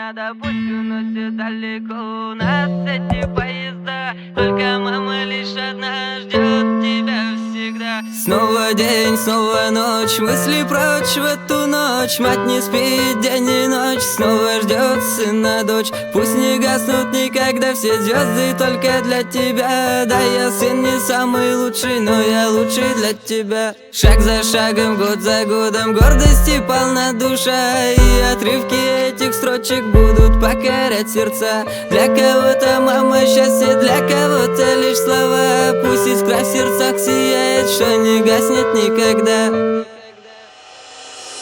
меня, да пусть уносит далеко нас эти поезда. Только мама лишь одна ждет тебя всегда. Снова день, снова ночь, мысли прочь в эту ночь. Мать не спит день и ночь, снова ждет сына дочь. Пусть не гаснут никогда все звезды только для тебя. Да, я сын не самый лучший, но я лучший для тебя. Шаг за шагом, год за годом, гордости полна душа. И отрывки этих строчек будут покорять сердца. Для кого-то мама счастье, для кого-то лишь слова. Пусть искра в сердцах сияет, что не гаснет никогда.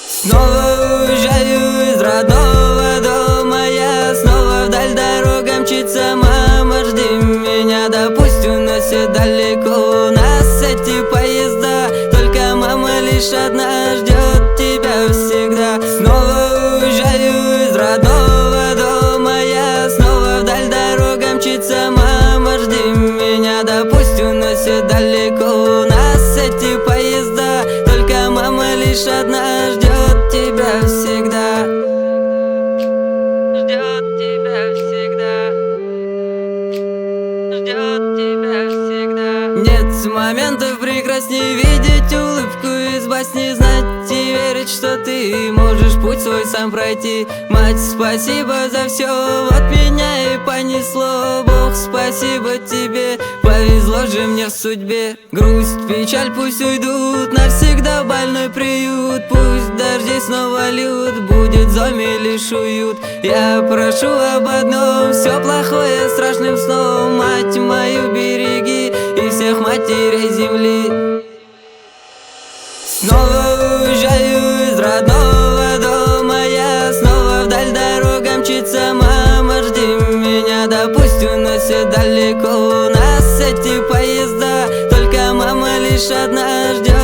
Снова уезжаю из родного дома я, снова вдаль дорога мчится мама, жди меня, да пусть уносит далеко нас эти поезда. Только мама лишь одна ждет тебя всегда. Снова уезжаю из родного дома я, снова вдаль дорога мчится мама, жди меня, да пусть уносит далеко нас эти поезда. Только мама лишь одна ждет тебя всегда. Ждет тебя всегда. Ждет тебя всегда. Нет моментов прекрасней видеть улыбку из басни, знать и верить, что ты можешь путь свой сам пройти. Мать, спасибо за все, вот меня и понесло. Бог, спасибо тебе, повезло же мне в судьбе. Грусть, печаль пусть уйдут навсегда в больной приют. Пусть дожди снова льют, будет зоме лишь уют. Я прошу об одном, все плохое страшным сном. Мать мою береги и всех матерей земли. Снова уезжаю из родного дома я, снова вдаль дорога мчится мама, жди меня, да пусть уносит далеко нас эти поезда. Только мама лишь одна ждет